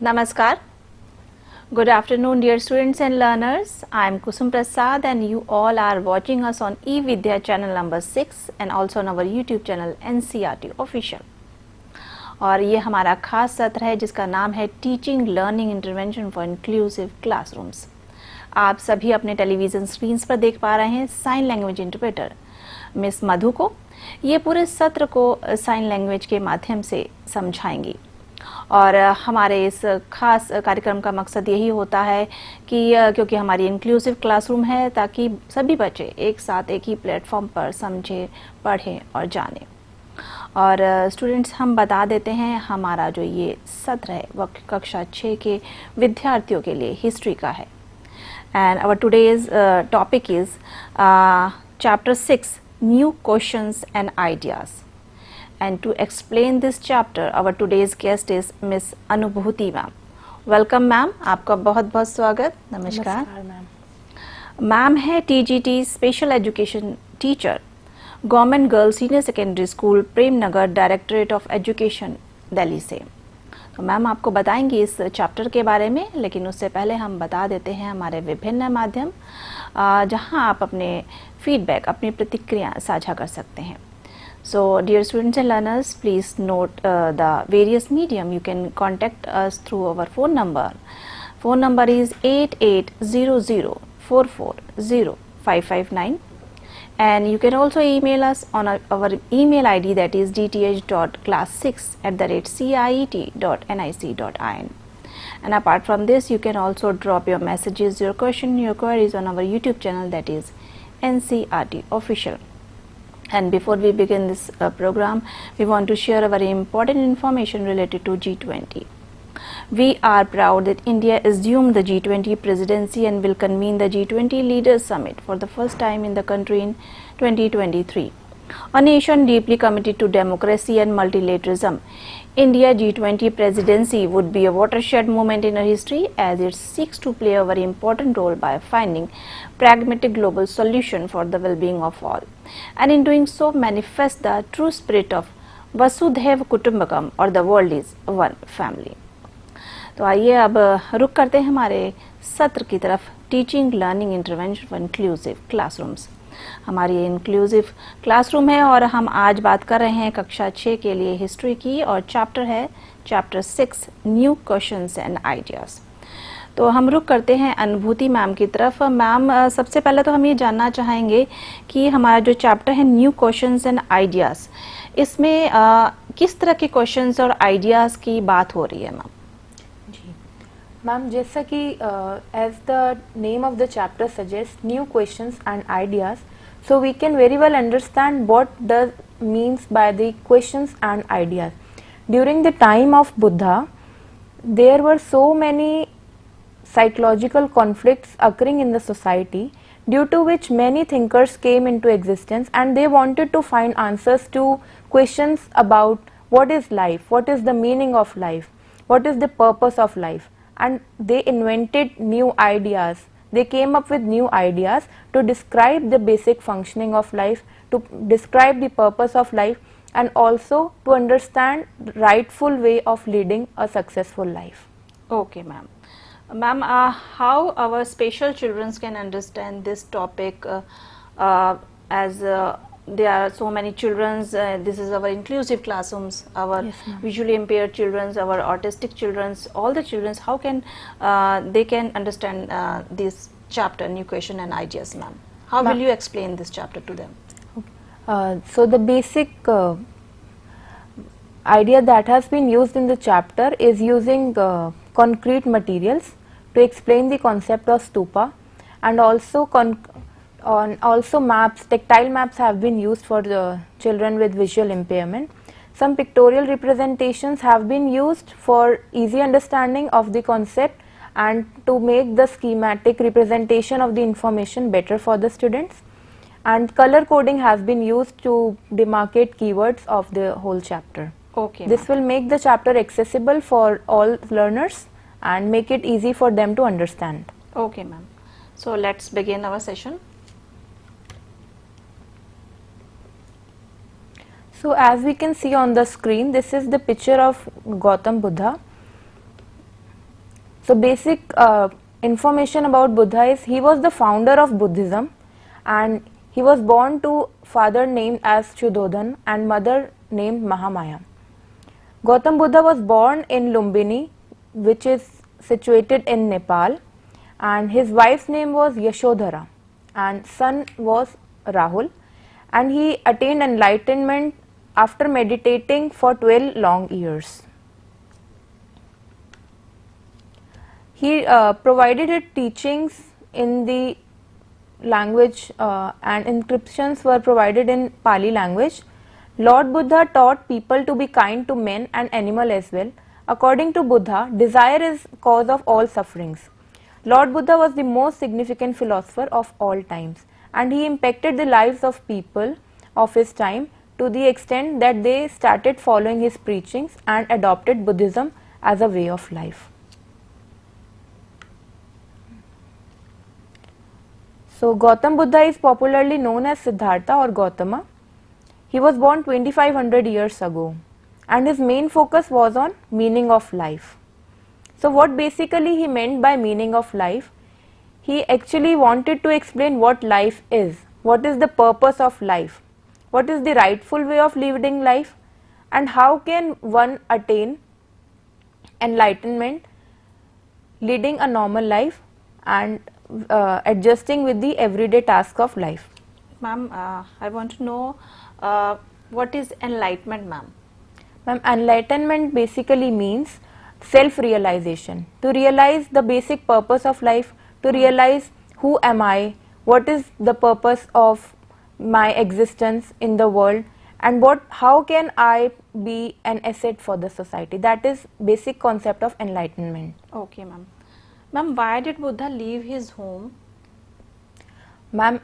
Namaskar. Good afternoon, dear students and learners. I am Kusum Prasad and you all are watching us on eVidya channel number 6 and also on our YouTube channel NCRT Official. और ये हमारा खास सत्र है जिसका नाम है teaching learning intervention for inclusive classrooms. आप सभी अपने टेलीविज़न स्क्रीन्स पर देख पा रहे हैं साइन लैंग्वेज इंटरप्रेटर मिस मधु को। ये पूरे सत्र को साइन लैंग्वेज के माध्यम से समझाएंगी और हमारे इस खास कार्यक्रम का मकसद यही होता है कि क्योंकि हमारी इंक्लूसिव क्लासरूम है ताकि सभी बच्चे एक साथ एक ही प्लेटफॉर्म पर समझें, पढ़ें और जानें। और स्टूडेंट्स हम बता देते हैं हमारा जो ये सत्र है वह कक्षा 6 के विद्यार्थियों के लिए हिस्ट्री का है। And our today's topic is chapter 6 new questions and ideas. And to explain this chapter, our today's guest is Miss अनुभूति मैम। वेलकम मैम, आपका बहुत बहुत स्वागत। नमस्कार मैम। मैम है TGT special education teacher, government girls senior secondary school Prem Nagar, directorate of education Delhi से। तो ma'am आपको बताएंगे इस चैप्टर के बारे में, लेकिन उससे पहले हम बता देते हैं हमारे विभिन्न माध्यम जहां आप अपने फीडबैक, अपनी प्रतिक्रिया साझा कर सकते हैं। So, dear students and learners, please note the various medium. You can contact us through our phone number. Phone number is 8800440559, and you can also email us on our email ID, that is dth.class6@ciet.nic.in. And apart from this, you can also drop your messages, your question, your queries on our YouTube channel, that is NCRT Official. And before we begin this program, we want to share a very important information related to G20. We are proud that India assumed the G20 presidency and will convene the G20 Leaders Summit for the first time in the country in 2023. A nation deeply committed to democracy and multilateralism, India G20 presidency would be a watershed moment in our history as it seeks to play a very important role by finding pragmatic global solution for the well-being of all, and in doing so manifest the true spirit of Vasudhaiva Kutumbakam or the world is one family. तो आइए अब रुक करते हैं हमारे सत्र की तरफ, teaching learning intervention for inclusive classrooms. हमारी इंक्लूसिव क्लासरूम है और हम आज बात कर रहे हैं कक्षा 6 के लिए हिस्ट्री की, और चैप्टर है chapter 6 new questions and ideas. तो हम रुक करते हैं अनुभूति मैम की तरफ। मैम सबसे पहले तो हम ये जानना चाहेंगे कि हमारा जो चैप्टर है न्यू क्वेश्चंस एंड आइडियाज, इसमें किस तरह के क्वेश्चंस और आइडियाज की बात हो रही है मैम? मैम, जैसा कि as the name of the chapter suggest new questions and ideas, so we can very well understand what does means by the questions and ideas. During the time of Buddha there were so many psychological conflicts occurring in the society, due to which many thinkers came into existence and they wanted to find answers to questions about what is life, what is the meaning of life, what is the purpose of life, and they invented new ideas. They came up with new ideas to describe the basic functioning of life, to describe the purpose of life, and also to understand the rightful way of leading a successful life. Okay ma'am. Ma'am, how our special children can understand this topic as there are so many children, this is our inclusive classrooms, our visually impaired children, our autistic children, all the children, how can they can understand this chapter, new question and ideas, ma'am? How will you explain this chapter to them? So the basic idea that has been used in the chapter is using concrete materials to explain the concept of stupa, and also also maps, tactile maps have been used for the children with visual impairment. Some pictorial representations have been used for easy understanding of the concept and to make the schematic representation of the information better for the students, and color coding has been used to demarcate keywords of the whole chapter. Okay, this will make the chapter accessible for all learners and make it easy for them to understand. Okay ma'am, so let's begin our session. So as we can see on the screen, this is the picture of Gautam Buddha. So basic information about Buddha is he was the founder of Buddhism, and he was born to father named as Shuddhodhan and mother named Mahamaya. Gautam Buddha was born in Lumbini, which is situated in Nepal, and his wife's name was Yashodhara and son was Rahul, and he attained enlightenment after meditating for 12 long years. He provided his teachings in the language and inscriptions were provided in Pali language. Lord Buddha taught people to be kind to men and animal as well. According to Buddha, desire is cause of all sufferings. Lord Buddha was the most significant philosopher of all times, and he impacted the lives of people of his time to the extent that they started following his preachings and adopted Buddhism as a way of life. So Gautam Buddha is popularly known as Siddhartha or Gautama. He was born 2500 years ago, and his main focus was on meaning of life. So what basically he meant by meaning of life? He actually wanted to explain what life is, what is the purpose of life, what is the rightful way of living life, and how can one attain enlightenment leading a normal life and adjusting with the everyday task of life. Ma'am, I want to know what is enlightenment, ma'am? Ma'am, enlightenment basically means self-realization, to realize the basic purpose of life, to realize who am I, what is the purpose of my existence in the world, and how can I be an asset for the society. That is basic concept of enlightenment. Okay, ma'am. Ma'am, why did Buddha leave his home? Ma'am,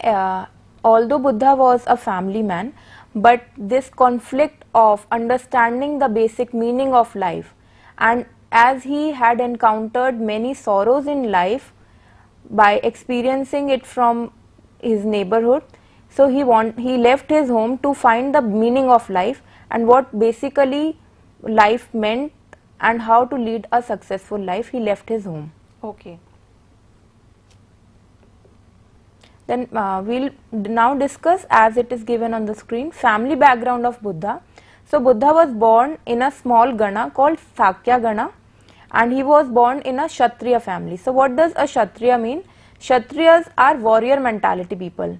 although Buddha was a family man, but this conflict of understanding the basic meaning of life, and as he had encountered many sorrows in life by experiencing it from his neighborhood, so he left his home to find the meaning of life and what basically life meant and how to lead a successful life. He left his home. Okay. Then we'll now discuss, as it is given on the screen, family background of Buddha. So Buddha was born in a small Gana called Sakya Gana, and he was born in a Kshatriya family. So what does a Kshatriya mean? Kshatriyas are warrior mentality people.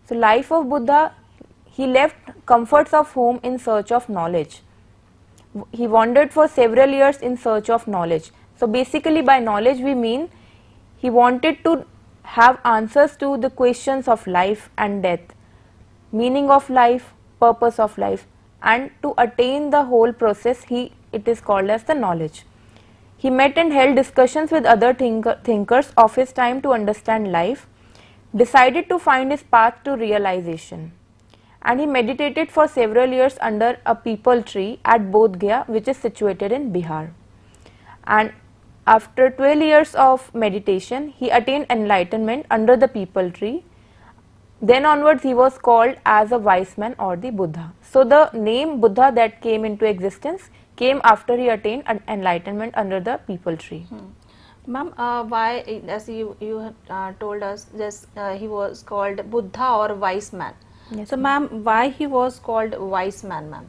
So life of Buddha, he left comforts of home in search of knowledge. He wandered for several years in search of knowledge. So basically by knowledge we mean he wanted to have answers to the questions of life and death, meaning of life, purpose of life, and to attain the whole process it is called as the knowledge. He met and held discussions with other thinkers of his time to understand life, decided to find his path to realization, and he meditated for several years under a peepal tree at Bodh Gaya, which is situated in Bihar. And after 12 years of meditation, he attained enlightenment under the peepal tree. Then onwards he was called as a wise man or the Buddha. So the name Buddha that came into existence came after he attained enlightenment under the peepal tree. Ma'am, why, as you told us, this he was called Buddha or wise man. Yes, so ma'am, why he was called wise man, ma'am?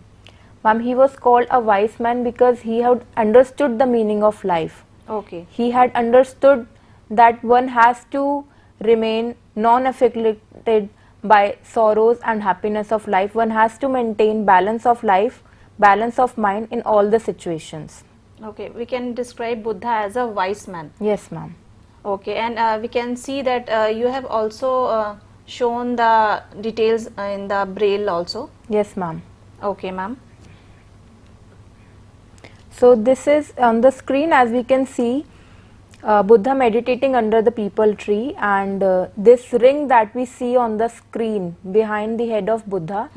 Ma'am, he was called a wise man because he had understood the meaning of life. Okay. He had understood that one has to remain non-afflicted by sorrows and happiness of life. One has to maintain balance of life, balance of mind in all the situations. Okay, we can describe Buddha as a wise man. Yes, ma'am. Okay, and we can see that you have also shown the details in the braille also. Yes, ma'am. Okay, ma'am. So this is on the screen, as we can see Buddha meditating under the peepal tree, and this ring that we see on the screen behind the head of Buddha,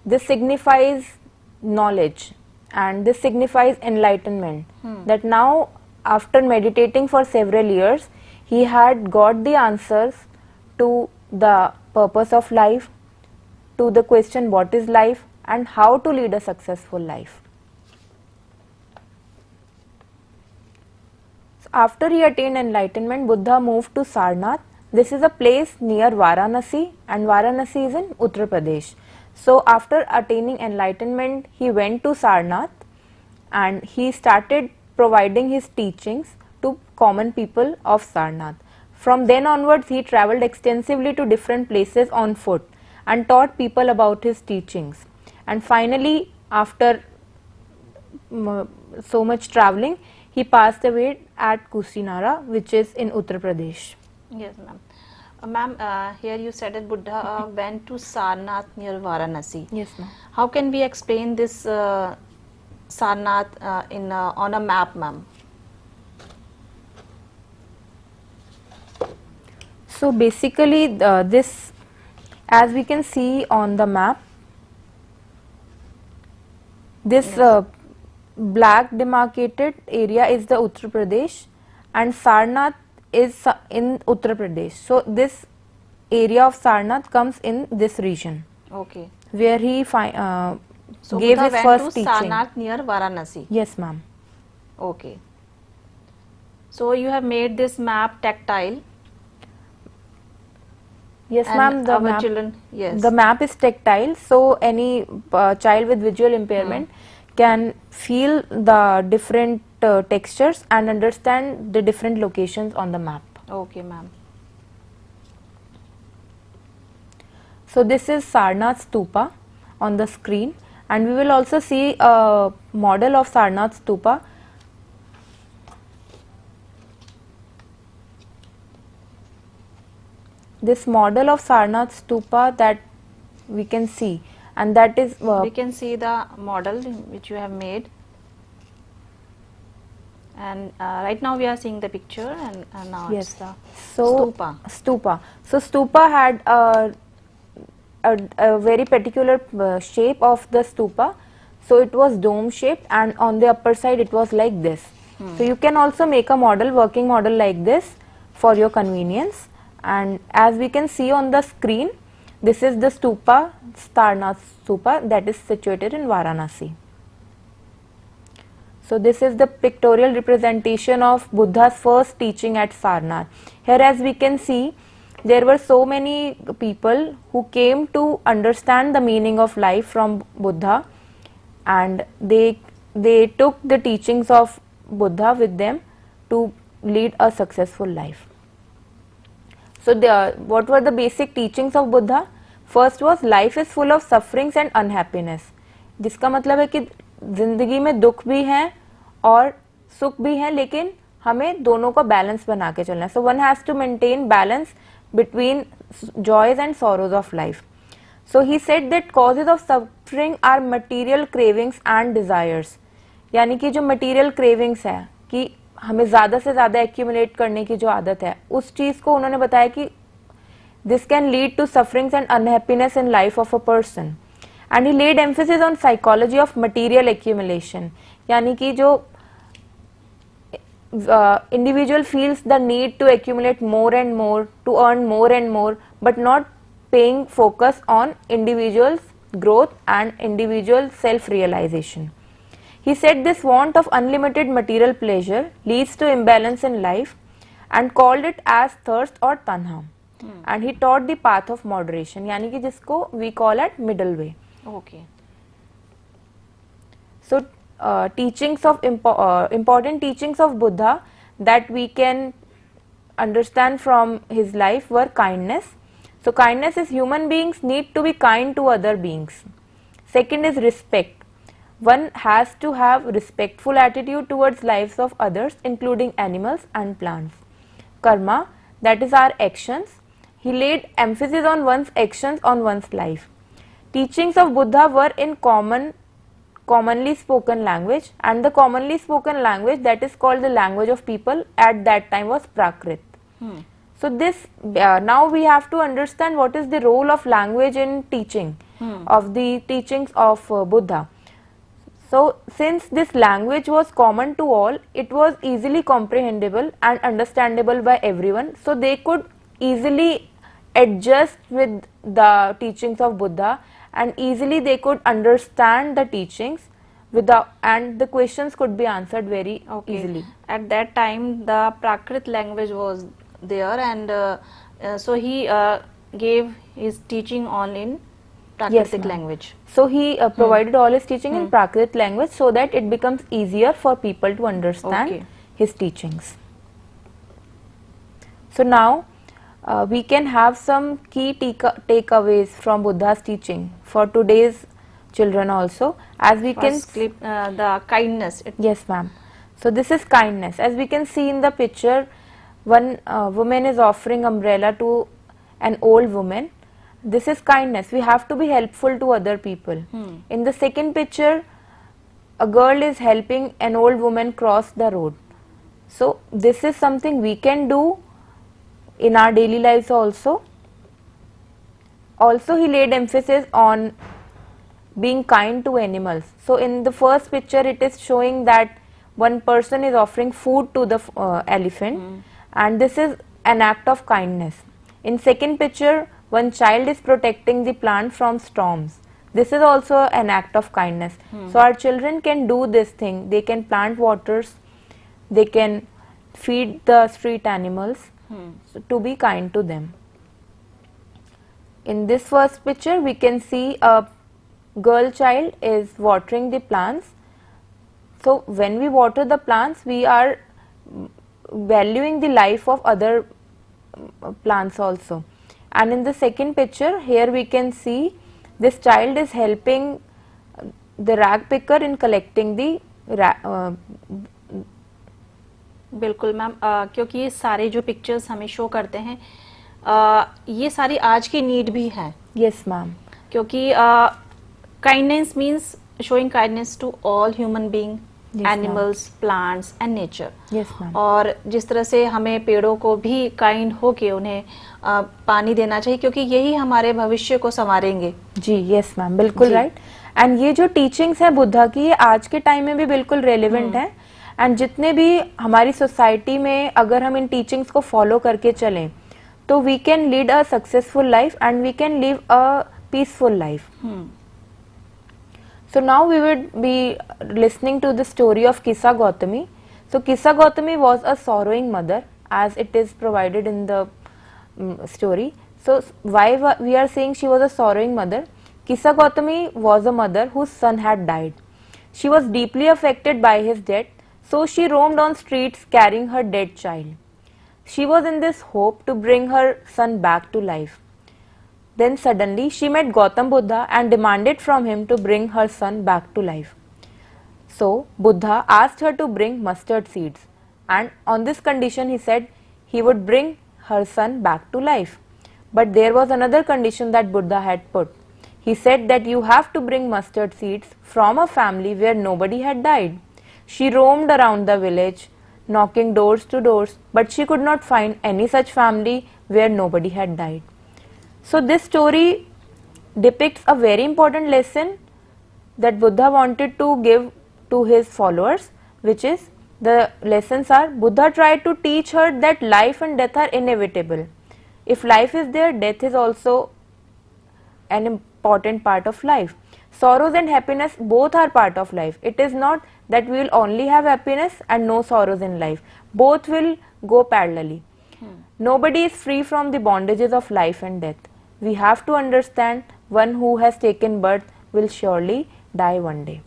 this signifies knowledge and this signifies enlightenment. That now, after meditating for several years, he had got the answers to the purpose of life, to the question what is life and how to lead a successful life. So after he attained enlightenment, Buddha moved to Sarnath. This is a place near Varanasi, and Varanasi is in Uttar Pradesh. So after attaining enlightenment, he went to Sarnath and he started providing his teachings to common people of Sarnath. From then onwards, he travelled extensively to different places on foot and taught people about his teachings. And finally, after so much travelling, he passed away at Kusinara, which is in Uttar Pradesh. Yes, ma'am. Ma'am, here you said that Buddha went to Sarnath near Varanasi. Yes, ma'am. How can we explain this Sarnath on a map, ma'am? So basically, this, as we can see on the map, this black demarcated area is the Uttar Pradesh, and Sarnath is in Uttar Pradesh. So this area of Sarnath comes in this region. Okay. Where he so gave Buddha his went first to teaching. Sarnath near Varanasi. Yes, ma'am. Okay. So you have made this map tactile. Yes, and ma'am. our children, yes. The map is tactile, so any child with visual impairment can feel the different textures and understand the different locations on the map. Okay, ma'am. So this is Sarnath Stupa on the screen, and we will also see a model of Sarnath Stupa. This model of Sarnath Stupa that we can see, and that is we can see the model which you have made, and right now we are seeing the picture, and now yes. it's the So stupa. So stupa had a very particular shape of the stupa. So it was dome shaped, and on the upper side it was like this. So you can also make a model, working model like this for your convenience. And as we can see on the screen, this is the stupa, Sarnath Stupa, that is situated in Varanasi. So this is the pictorial representation of Buddha's first teaching at Sarnath. Here, as we can see, there were so many people who came to understand the meaning of life from Buddha, and they took the teachings of Buddha with them to lead a successful life. So what were the basic teachings of Buddha? First was life is full of sufferings and unhappiness. जिसका मतलब है कि जिंदगी में दुख भी हैं और सुख भी हैं, लेकिन हमें दोनों का बैलेंस बना के चलना है. So one has to maintain balance between joys and sorrows of life. So he said that causes of suffering are material cravings and desires. यानी कि जो material cravings है कि हमें ज़्यादा से ज़्यादा एक्यूमुलेट करने की जो आदत है, उस चीज़ को उन्होंने बताया कि this can lead to sufferings and unhappiness in life of a person. And he laid emphasis on psychology of material accumulation. यानी कि जो individual feels the need to accumulate more and more, to earn more and more, but not paying focus on individual's growth and individual self-realization. He said this want of unlimited material pleasure leads to imbalance in life and called it as thirst or tanha. And he taught the path of moderation, यानी कि जिसको we call at middle way. Okay. So teachings of important teachings of Buddha that we can understand from his life were kindness. So kindness is human beings need to be kind to other beings. Second is respect. One has to have respectful attitude towards lives of others, including animals and plants. Karma, that is our actions. He laid emphasis on one's actions on one's life. Teachings of Buddha were in commonly spoken language, and the commonly spoken language that is called the language of people at that time was Prakrit. So this now we have to understand what is the role of language in teaching of the teachings of Buddha. So since this language was common to all, it was easily comprehensible and understandable by everyone, so they could easily adjust with the teachings of Buddha, and easily they could understand the teachings without, and the questions could be answered very easily. At that time, the Prakrit language was there, and so he gave his teaching all in Prakritic language. So he provided all his teaching in Prakrit language so that it becomes easier for people to understand his teachings. So now we can have some key takeaways from Buddha's teaching for today's children also. As we can the kindness. Yes, ma'am. So this is kindness. As we can see in the picture, one woman is offering umbrella to an old woman. This is kindness. We have to be helpful to other people. In the second picture, a girl is helping an old woman cross the road. So this is something we can do in our daily lives also. Also, he laid emphasis on being kind to animals. So in the first picture, it is showing that one person is offering food to the elephant, and this is an act of kindness. In second picture, one child is protecting the plant from storms. This is also an act of kindness. So our children can do this thing. They can plant waters, they can feed the street animals, so to be kind to them. In this first picture, we can see a girl child is watering the plants. So when we water the plants, we are valuing the life of other plants also. And in the second picture, here we can see this child is helping the rag picker in collecting the बिल्कुल ma'am, क्योंकि ये सारे जो pictures हमें show करते हैं, ये सारी आज की नीड भी है. Yes ma'am. क्योंकि kindness means showing kindness to all human being, animals, plants and nature. Yes ma'am. और जिस तरह से हमें पेड़ों को भी काइंड होके उन्हें पानी देना चाहिए, क्योंकि यही हमारे भविष्य को संवारेंगे. जी यस मैम, बिल्कुल राइट. एंड ये जो टीचिंग्स है बुद्धा की, ये आज के टाइम में भी बिल्कुल रेलेवेंट है. एंड जितने भी हमारी सोसाइटी में अगर हम इन टीचिंग्स को फॉलो करके चलें, तो we can lead a successful life and we can live a peaceful life. So now we would be listening to the story of Kissa Gautami. So Kissa Gautami was a sorrowing mother, as it is provided in the story. So why we are saying she was a sorrowing mother? Kissa Gautami was a mother whose son had died. She was deeply affected by his death, so she roamed on streets carrying her dead child. She was in this hope to bring her son back to life. Then suddenly she met Gautam Buddha and demanded from him to bring her son back to life. So Buddha asked her to bring mustard seeds, and on this condition he said he would bring her son back to life. But there was another condition that Buddha had put. He said that you have to bring mustard seeds from a family where nobody had died. She roamed around the village, knocking doors to doors, but she could not find any such family where nobody had died. So this story depicts a very important lesson that Buddha wanted to give to his followers, which is, the lessons are, Buddha tried to teach her that life and death are inevitable. If life is there, death is also an important part of life. Sorrows and happiness both are part of life. It is not that we will only have happiness and no sorrows in life. Both will go parallelly. Nobody is free from the bondages of life and death. We have to understand one who has taken birth will surely die one day.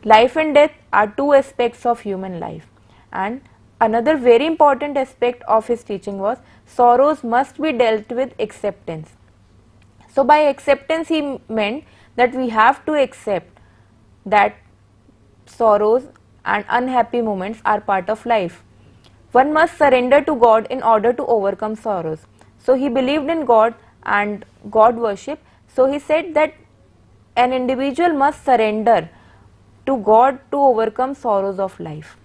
Life and death are two aspects of human life. And another very important aspect of his teaching was sorrows must be dealt with acceptance. So by acceptance he meant that we have to accept that sorrows and unhappy moments are part of life. One must surrender to God in order to overcome sorrows. So he believed in God and God worship. So he said that an individual must surrender to God to overcome sorrows of life.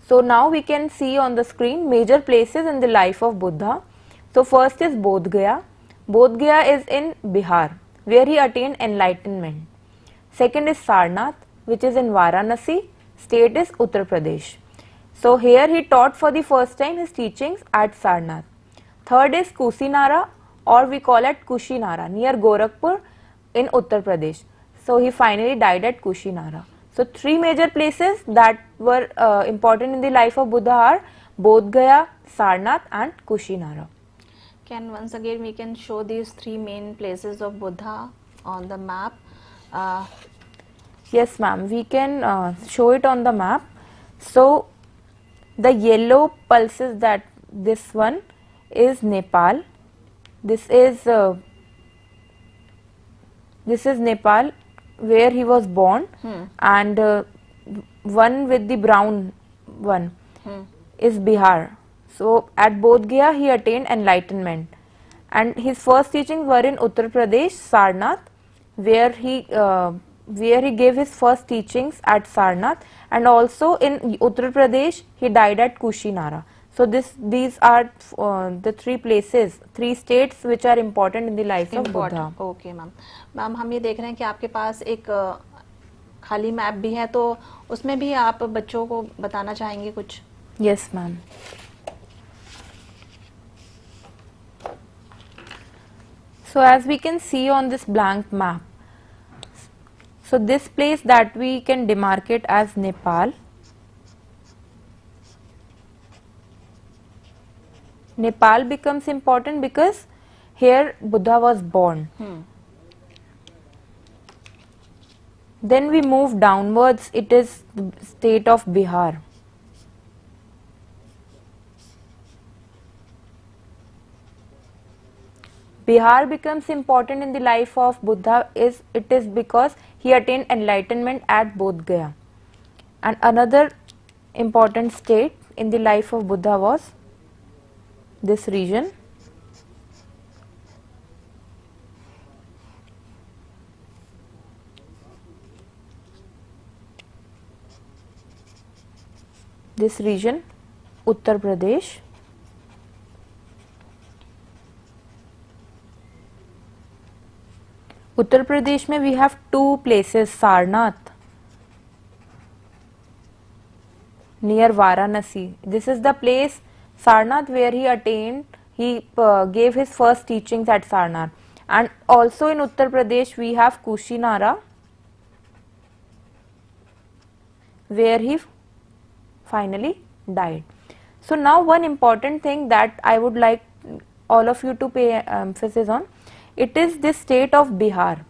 So now we can see on the screen major places in the life of Buddha. So first is Bodh Gaya. Bodh Gaya is in Bihar, where he attained enlightenment. Second is Sarnath, which is in Varanasi, state is Uttar Pradesh. So here he taught for the first time his teachings at Sarnath. Third is Kusinara, or we call it Kushinara, near Gorakhpur in Uttar Pradesh. So he finally died at Kushinara. So three major places that were important in the life of Buddha are Bodh Gaya, Sarnath and Kushinara. Can once again we can show these three main places of Buddha on the map. Yes ma'am, we can show it on the map. So the yellow pulses, that this one is Nepal. This is Nepal, where he was born, and one with the brown one is Bihar. So at Bodh Gaya he attained enlightenment, and his first teachings were in Uttar Pradesh, Sarnath, where he gave his first teachings at Sarnath, and also in Uttar Pradesh he died at Kushinara. So these are the three places, three states which are important in the life of Buddha. Okay ma'am. Ma'am हम ये देख रहे हैं कि आपके पास एक खाली map भी है, तो उसमें भी आप बच्चों को बताना चाहेंगे कुछ? Yes ma'am. So as we can see on this blank map, so this place that we can demarcate as Nepal. Nepal becomes important because here Buddha was born. Then we move downwards, it is the state of Bihar. Bihar becomes important in the life of Buddha is because he attained enlightenment at Bodh Gaya. And another important state in the life of Buddha was this region. This region, Uttar Pradesh. Uttar Pradesh mein we have two places, Sarnath near Varanasi. This is the place Sarnath where he attained, he gave his first teachings at Sarnath. And also in Uttar Pradesh we have Kushinara, where he finally died. So now one important thing that I would like all of you to pay emphasis on, it is this state of Bihar.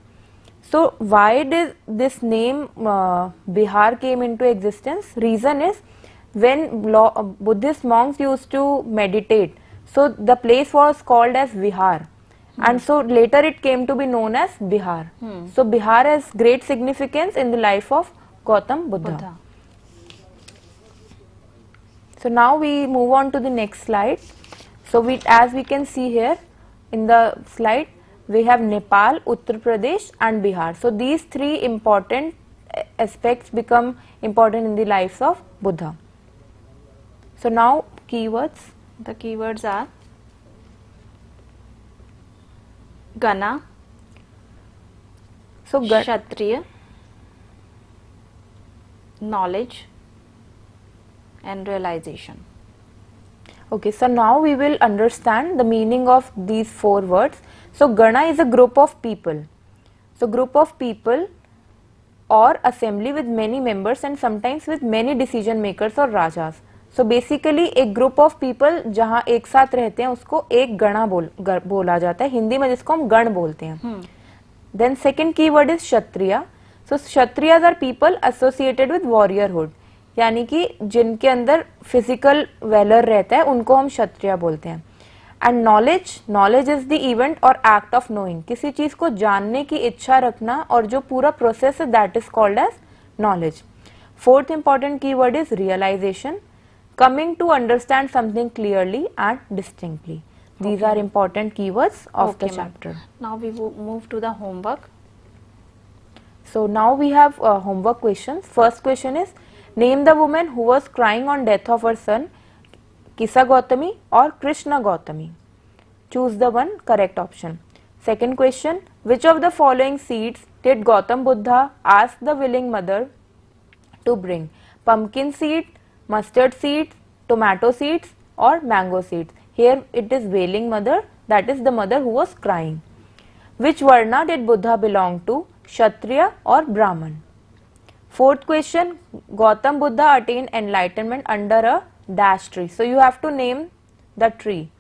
So why did this name Bihar came into existence? Reason is when Buddhist monks used to meditate, so the place was called as Vihar, and so later it came to be known as Bihar. So Bihar has great significance in the life of Gautam Buddha. So now we move on to the next slide. So as we can see here in the slide, we have Nepal, Uttar Pradesh and Bihar. So these three important aspects become important in the lives of Buddha. So now keywords. The keywords are Gana, So Kshatriya, knowledge and realization. Okay, so now we will understand the meaning of these four words. So Gana is a group of people. So group of people or assembly with many members and sometimes with many decision makers or rajas. So basically एक group of people जहाँ एक साथ रहते हैं उसको एक गणा बोला जाता है, हिंदी में जिसको हम गण बोलते हैं. Then second keyword is Kshatriya. So Kshatriyas are people associated with warriorhood. यानी कि जिनके अंदर फिजिकल वेलर रहता है उनको हम क्षत्रिय बोलते हैं. And knowledge is the event और एक्ट ऑफ नोइंग. किसी चीज को जानने की इच्छा रखना और जो पूरा प्रोसेस है that is called as knowledge. Fourth important keyword is realization, coming to understand something clearly and distinctly. These are important keywords of the chapter. Now we will move to the homework. So now we have homework questions. First question is, name the woman who was crying on death of her son, Kisa Gautami or Krishna Gautami. Choose the one correct option. Second question, which of the following seeds did Gautam Buddha ask the willing mother to bring? Pumpkin seed, mustard seeds, tomato seeds or mango seeds. Here it is wailing mother, that is the mother who was crying. Which Varna did Buddha belong to? Kshatriya or Brahman? Fourth question, Gautam Buddha attained enlightenment under a dash tree. So you have to name the tree.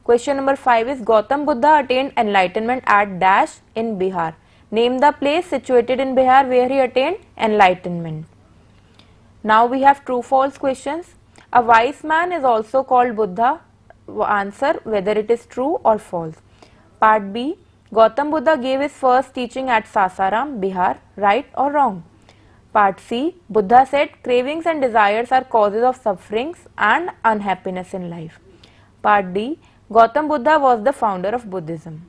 Question number 5 is Gautam Buddha attained enlightenment at dash in Bihar. Name the place situated in Bihar where he attained enlightenment. Now we have true false questions. A wise man is also called Buddha. Answer whether it is true or false. Part B, Gautam Buddha gave his first teaching at Sasaram, Bihar. Right or wrong? Part C, Buddha said cravings and desires are causes of sufferings and unhappiness in life. Part D, Gautam Buddha was the founder of Buddhism.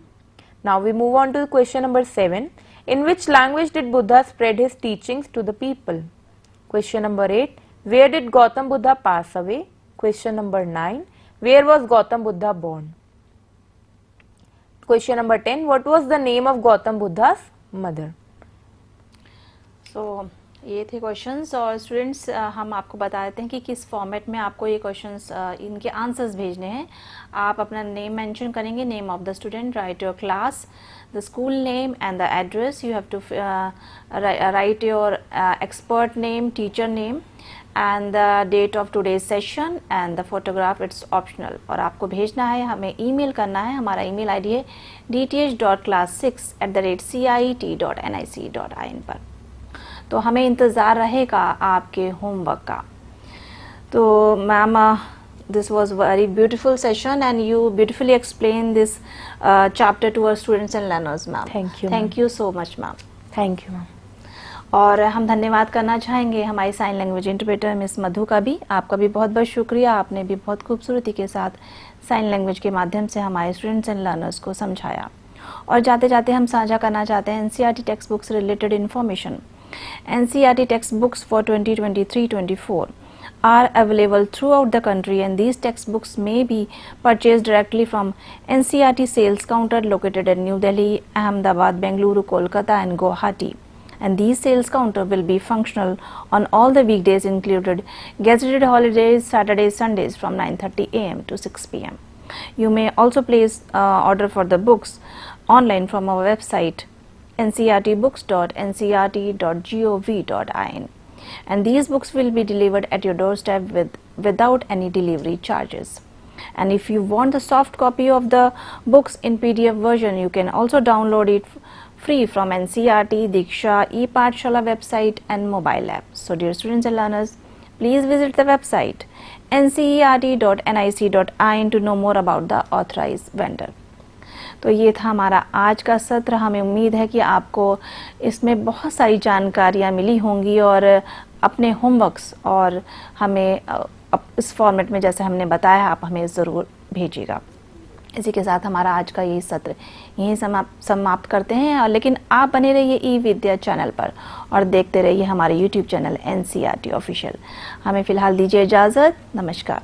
Now we move on to question number 7. In which language did Buddha spread his teachings to the people? Question number 8. Where did Gautam Buddha pass away? Question number 9. Where was Gautam Buddha born? Question number 10. What was the name of Gautam Buddha's mother? So ये थे questions और students हम आपको बता देते हैं कि किस फॉर्मेट में आपको ये क्वेश्चंस इनके आंसर्स भेजने हैं. आप अपना नेम मेंशन करेंगे, name of the student, right your class, the school name and the address. You have to write your expert name, teacher name and the date of today's session and the photograph. It's optional. और आपको भेजना है, हमें email करना है. हमारा email ID है dth.class6@ciet.nic.in पर. तो हमें इंतज़ार रहेगा आपके होमवर्क का. तो ma'am, this was very beautiful session and you beautifully explained this chapter to our students and learners, ma'am. Thank you. Thank you so much, ma'am. Thank you, ma'am. और हम धन्यवाद करना चाहेंगे हमारी साइन लैंग्वेज इंटरप्रेटर मिस मधु का भी. आपका भी बहुत बहुत शुक्रिया. आपने भी बहुत खूबसूरती के साथ साइन लैंग्वेज के माध्यम से हमारे स्टूडेंट्स एंड लर्नर्स को समझाया. और जाते जाते हम साझा करना चाहते हैं NCERT text books related information. NCERT text books for 2023-24 are available throughout the country and these textbooks may be purchased directly from NCERT sales counter located in New Delhi, Ahmedabad, Bengaluru, Kolkata and Guwahati. And these sales counter will be functional on all the weekdays included gazetted holidays, Saturdays, Sundays from 9:30 a.m. to 6 p.m. You may also place order for the books online from our website ncertbooks.ncert.gov.in. And these books will be delivered at your doorstep without any delivery charges. And if you want the soft copy of the books in PDF version, you can also download it free from NCERT, Diksha, ePathshala website and mobile app. So dear students and learners, please visit the website ncert.nic.in to know more about the authorized vendor. तो ये था हमारा आज का सत्र. हमें उम्मीद है कि आपको इसमें बहुत सारी जानकारियाँ मिली होंगी और अपने होमवर्क्स और हमें इस फॉर्मेट में जैसे हमने बताया आप हमें ज़रूर भेजिएगा. इसी के साथ हमारा आज का ये सत्र यहीं समाप्त करते हैं. लेकिन आप बने रहिए eVidya चैनल पर और देखते रहिए हमारे YouTube चैनल NCERT ऑफिशियल. हमें फ़िलहाल दीजिए इजाज़त. नमस्कार.